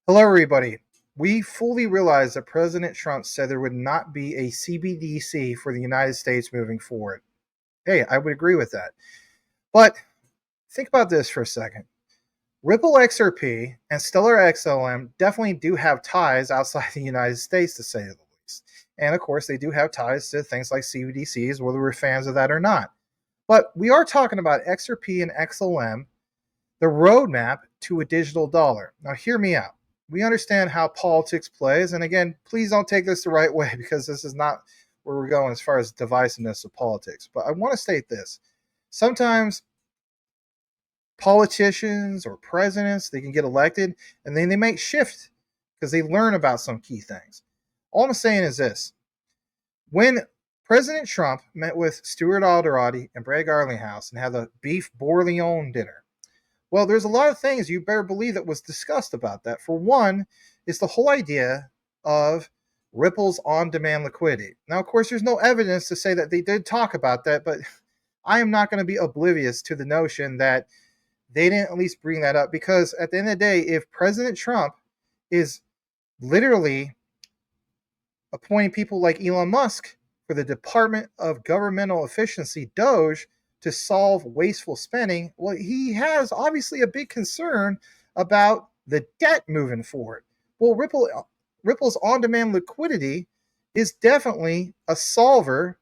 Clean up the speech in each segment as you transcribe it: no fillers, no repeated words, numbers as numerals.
Hello, everybody. We fully realize that President Trump said there would not be a CBDC for the United States moving forward. Hey, I would agree with that. But think about this for a second. Ripple XRP and Stellar XLM definitely do have ties outside the United States, to say the least. And of course, they do have ties to things like CBDCs, whether we're fans of that or not. But we are talking about XRP and XLM, the roadmap to a digital dollar. Now, hear me out. We understand how politics plays. And again, please don't take this the right way because this is not where we're going as far as divisiveness of politics. But I want to state this. Sometimes politicians or presidents, they can get elected and then they might shift because they learn about some key things. All I'm saying is this. When President Trump met with Stuart Alderati and Brad Garlinghouse and had the beef bourguignon dinner, well, there's a lot of things you better believe that was discussed about that. For one, is the whole idea of Ripple's on-demand liquidity. Now, of course, there's no evidence to say that they did talk about that, but I am not going to be oblivious to the notion that they didn't at least bring that up because at the end of the day, if President Trump is literally appointing people like Elon Musk for the Department of Governmental Efficiency, DOGE, to solve wasteful spending, well, he has obviously a big concern about the debt moving forward. Well, Ripple's on-demand liquidity is definitely a solver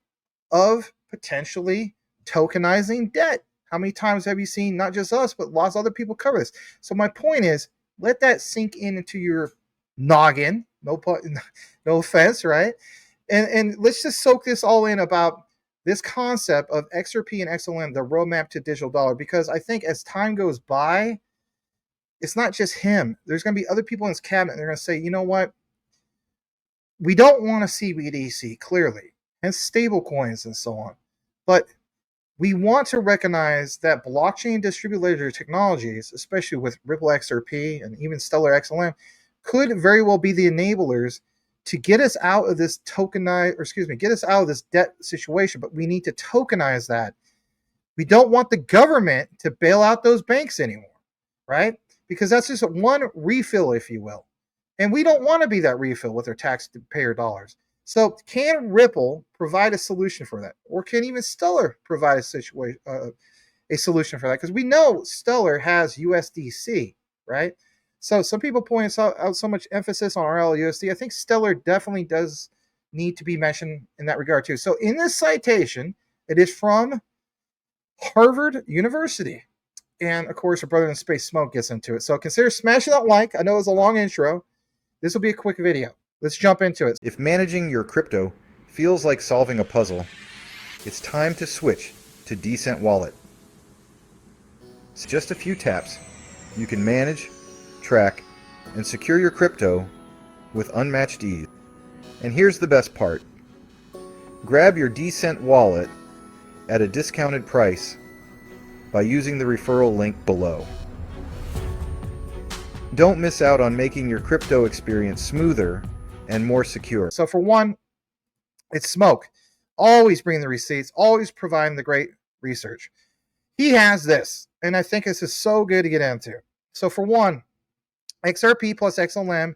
of potentially tokenizing debt. How many times have you seen not just us, but lots of other people cover this? So my point is, let that sink into your noggin. No offense, right? And let's just soak this all in about this concept of XRP and XLM, the roadmap to digital dollar, because I think as time goes by, it's not just him. There's going to be other people in his cabinet. And they're going to say, you know what? We don't want a CBDC, clearly, and stable coins and so on. But we want to recognize that blockchain distributed ledger technologies, especially with Ripple XRP and even Stellar XLM, could very well be the enablers to get us out of this get us out of this debt situation. But we need to tokenize that. We don't want the government to bail out those banks anymore, right? Because that's just one refill, if you will. And we don't want to be that refill with our taxpayer dollars. So can Ripple provide a solution for that? Or can even Stellar provide a solution for that? Because we know Stellar has USDC, right? So some people point out so much emphasis on RLUSD. I think Stellar definitely does need to be mentioned in that regard too. So in this citation, it is from Harvard University. And of course, our brother in space Smoke gets into it. So consider smashing that like. I know it was a long intro. This will be a quick video. Let's jump into it. If managing your crypto feels like solving a puzzle, it's time to switch to Decent Wallet. So just a few taps, you can manage, track, and secure your crypto with unmatched ease. And here's the best part. Grab your Decent Wallet at a discounted price by using the referral link below. Don't miss out on making your crypto experience smoother and more secure. So for one, it's Smoke. Always bringing the receipts, always providing the great research. He has this, and I think this is so good to get into. So for one, XRP plus XLM,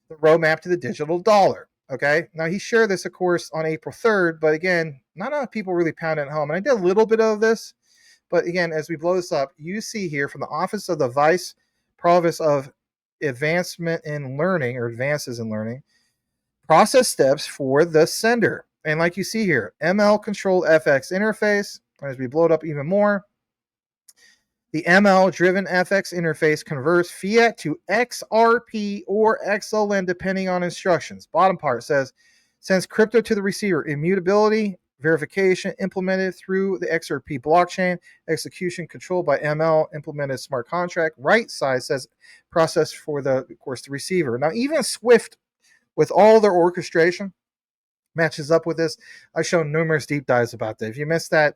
the roadmap to the digital dollar. Okay, now he shared this, of course, on April 3rd, but again, not enough people really pound it home. And I did a little bit of this, but again, as we blow this up, you see here from the Office of the Vice Provost of Advancement in Learning, or Advances in Learning, process steps for the sender. And like you see here, ML controlled FX interface. As we blow it up even more, the ML driven FX interface converts fiat to XRP or XLM depending on instructions. Bottom part says sends crypto to the receiver. Immutability verification implemented through the XRP blockchain. Execution controlled by ML implemented smart contract. Right side says process for the receiver. Now even Swift, with all their orchestration, matches up with this. I've shown numerous deep dives about that. If you missed that,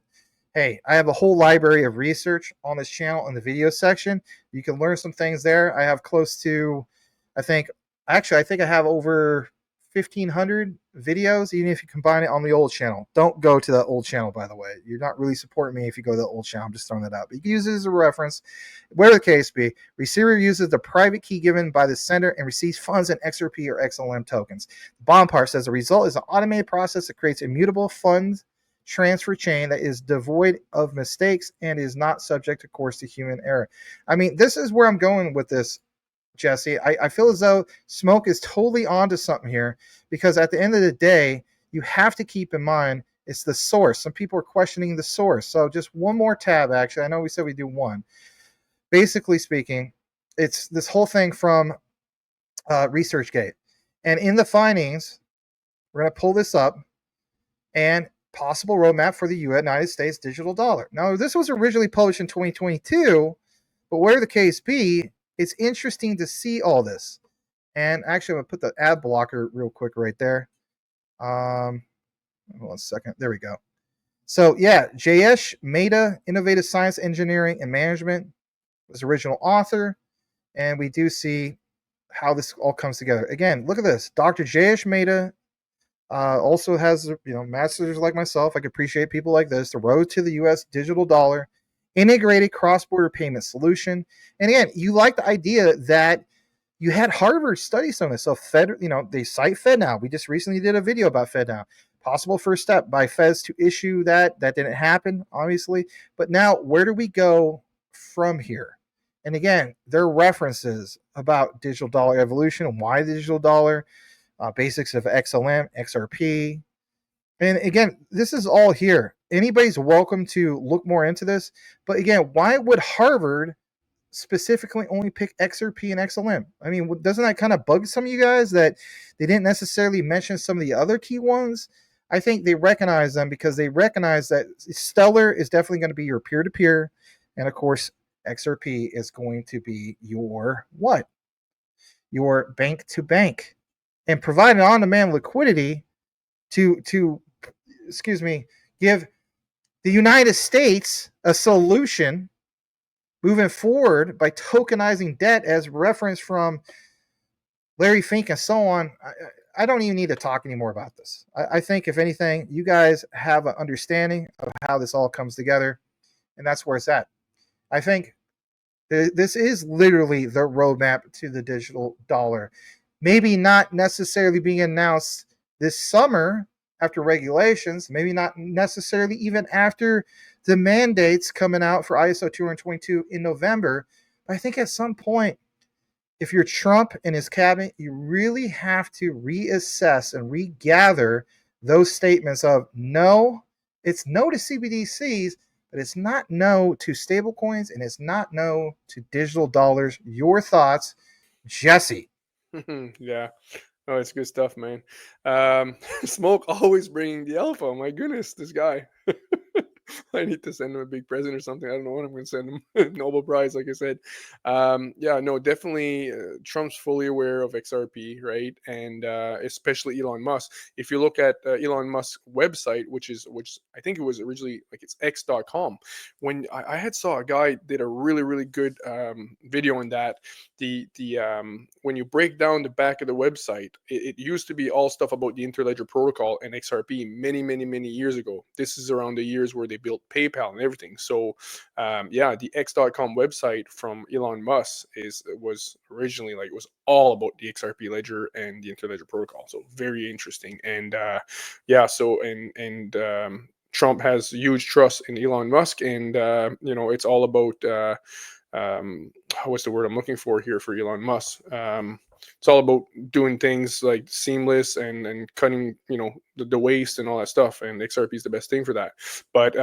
hey, I have a whole library of research on this channel in the video section. You can learn some things there. I have close to, I think I have over 1,500 videos, even if you combine it on the old channel. Don't go to that old channel, by the way. You're not really supporting me if you go to the old channel. I'm just throwing that out. But you can use it as a reference. Whatever the case be, receiver uses the private key given by the sender and receives funds in XRP or XLM tokens. The bottom part says the result is an automated process that creates immutable funds transfer chain that is devoid of mistakes and is not subject, of course, to human error. I mean, this is where I'm going with this, Jesse. I feel as though Smoke is totally onto something here, because at the end of the day, you have to keep in mind it's the source. Some people are questioning the source. So just one more tab, actually. I know we said we do one. Basically speaking, it's this whole thing from ResearchGate. And in the findings, we're going to pull this up, and possible roadmap for the United States digital dollar. Now, this was originally published in 2022, but whatever the case be, it's interesting to see all this. And actually, I'm going to put the ad blocker real quick right there. Hold on a second. There we go. So, yeah, Jayesh Mehta, Innovative Science, Engineering, and Management, was the original author. And we do see how this all comes together. Again, look at this. Dr. Jayesh Mehta also has, masters like myself. I can appreciate people like this. The road to the U.S. digital dollar, integrated cross-border payment solution. And again, you like the idea that you had Harvard study some of this. So Fed, they cite FedNow. We just recently did a video about FedNow. Possible first step by Feds to issue that. That didn't happen, obviously. But now, where do we go from here? And again, there are references about digital dollar evolution and why the digital dollar, basics of XLM, XRP. And again, this is all here. Anybody's welcome to look more into this. But again, why would Harvard specifically only pick XRP and XLM? I mean, doesn't that kind of bug some of you guys that they didn't necessarily mention some of the other key ones? I think they recognize them because they recognize that Stellar is definitely going to be your peer-to-peer. And of course, XRP is going to be your what? Your bank-to-bank. And provide on-demand liquidity to give the United States a solution moving forward by tokenizing debt, as referenced from Larry Fink and so on. I don't even need to talk anymore about this. I think, if anything, you guys have an understanding of how this all comes together, and that's where it's at. I think this is literally the roadmap to the digital dollar. Maybe not necessarily being announced this summer after regulations, maybe not necessarily even after the mandates coming out for ISO 222 in November. But I think at some point, if you're Trump and his cabinet, you really have to reassess and regather those statements of no, it's no to CBDCs, but it's not no to stablecoins, and it's not no to digital dollars. Your thoughts, Jesse? Yeah. Oh, it's good stuff, man. Smoke always bringing the alpha. My goodness, this guy. I need to send him a big present or something. I don't know what I'm going to send him. Nobel Prize, like I said. Yeah, no, definitely. Trump's fully aware of XRP, right? And especially Elon Musk. If you look at Elon Musk's website, which I think it was originally like it's x.com. When I had saw a guy did a really really good video on that. The when you break down the back of the website, it used to be all stuff about the Interledger protocol and XRP many years ago. This is around the years where they built PayPal and everything. So yeah, the x.com website from Elon Musk was originally like, it was all about the XRP ledger and the Interledger protocol. So very interesting. And yeah, so and Trump has huge trust in Elon Musk, and it's all about what's the word I'm looking for here for Elon Musk? It's all about doing things like seamless and cutting, the waste and all that stuff. And XRP is the best thing for that. But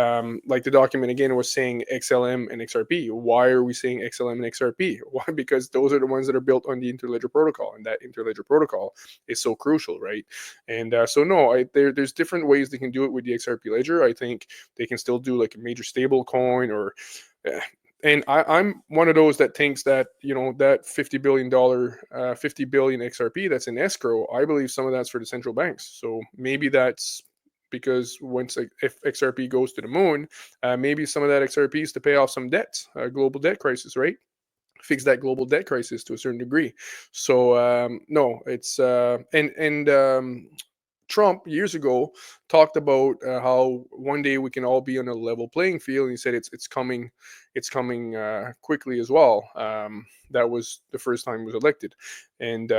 like the document again was saying XLM and XRP. Why are we saying XLM and XRP? Why? Because those are the ones that are built on the Interledger protocol, and that Interledger protocol is so crucial, right? And so no, there's different ways they can do it with the XRP ledger. I think they can still do like a major stable coin or. And I'm one of those that thinks that, that $50 billion XRP that's in escrow, I believe some of that's for the central banks. So maybe that's because if XRP goes to the moon, maybe some of that XRP is to pay off some debts, global debt crisis, right? fix that global debt crisis to a certain degree. So no, it's Trump years ago talked about how one day we can all be on a level playing field. And he said it's coming, quickly as well. That was the first time he was elected, and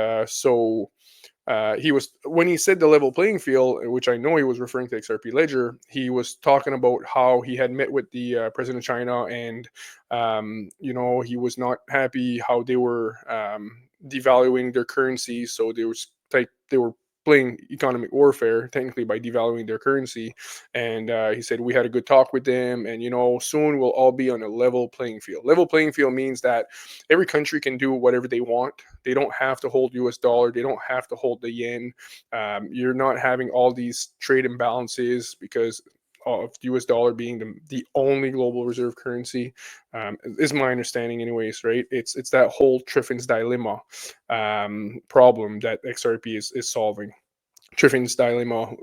he was, when he said the level playing field, which I know he was referring to XRP Ledger. He was talking about how he had met with the president of China, and he was not happy how they were devaluing their currency. So they were playing economic warfare technically by devaluing their currency. And he said we had a good talk with them, and soon we'll all be on a level playing field. Level playing field means that every country can do whatever they want. They don't have to hold US dollar. They don't have to hold the yen. You're not having all these trade imbalances because of US dollar being the only global reserve currency, is my understanding anyways, right? It's that whole Triffin's dilemma problem that XRP is solving. Triffin's dilemma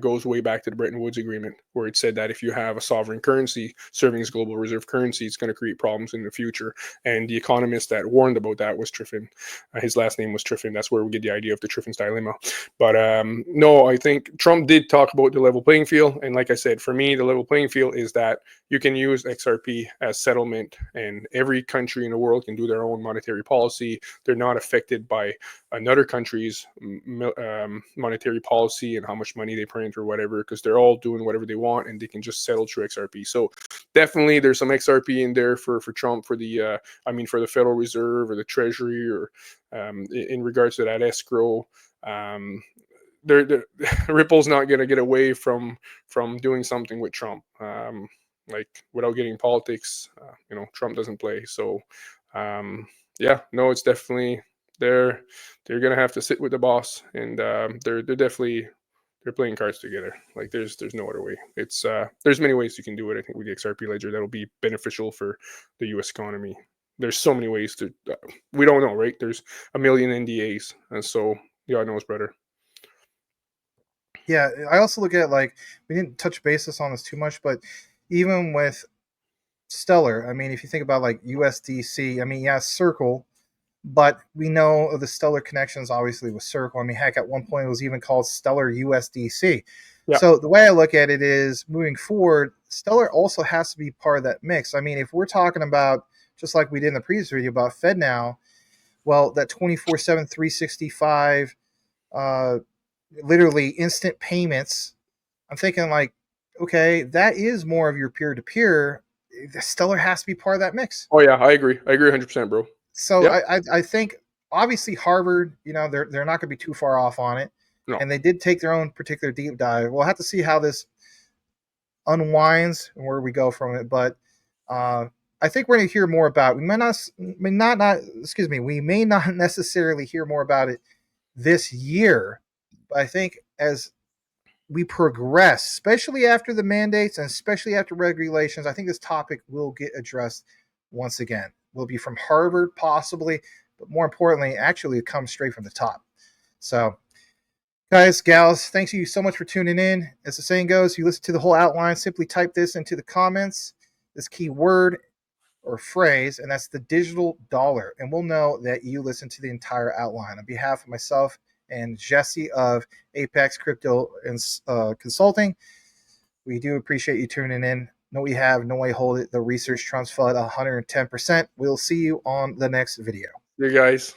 goes way back to the Bretton Woods Agreement, where it said that if you have a sovereign currency serving as global reserve currency, it's going to create problems in the future. And the economist that warned about that was Triffin. His last name was Triffin. That's where we get the idea of the Triffin's dilemma. But no, I think Trump did talk about the level playing field. And like I said, for me, the level playing field is that you can use XRP as settlement, and every country in the world can do their own monetary policy. They're not affected by another country's monetary policy and how much money they print or whatever, because they're all doing whatever they want and they can just settle through XRP. So definitely there's some XRP in there for Trump, for the for the Federal Reserve or the Treasury, or in regards to that escrow. Ripple's not going to get away from doing something with Trump, like without getting politics. Trump doesn't play. So it's definitely they're gonna have to sit with the boss, and they're playing cards together. Like there's no other way. It's there's many ways you can do it. I think with the XRP ledger that'll be beneficial for the U.S. economy. There's so many ways to we don't know, right? There's a million NDAs, and so God knows better. Yeah, I also look at, like, we didn't touch basis on this too much, but even with Stellar, I mean, if you think about like USDC, I mean, yeah, Circle, but we know of the Stellar connections obviously with Circle. I mean, heck, at one point it was even called Stellar USDC. Yeah. So the way I look at it is, moving forward, Stellar also has to be part of that mix. I mean, if we're talking about, just like we did in the previous video about FedNow, well, that 24/7, 365, literally instant payments, I'm thinking like, okay, that is more of your peer-to-peer. Stellar has to be part of that mix. Oh yeah, I agree 100%, bro. So Yep. I think obviously Harvard, they're not going to be too far off on it, No. and they did take their own particular deep dive. We'll have to see how this unwinds and where we go from it, but I think we're going to hear more about it. We may not necessarily hear more about it this year, but I think as we progress, especially after the mandates and especially after regulations, I think this topic will get addressed once again. Will be from Harvard, possibly, but more importantly, actually, it comes straight from the top. So, guys, gals, thanks you so much for tuning in. As the saying goes, you listen to the whole outline, simply type this into the comments, this key word or phrase, and that's the digital dollar, and we'll know that you listened to the entire outline. On behalf of myself and Jesse of Apex Crypto and Consulting, we do appreciate you tuning in. No we have, no way hold it. The research trumps FUD 110%. We'll see you on the next video. You guys.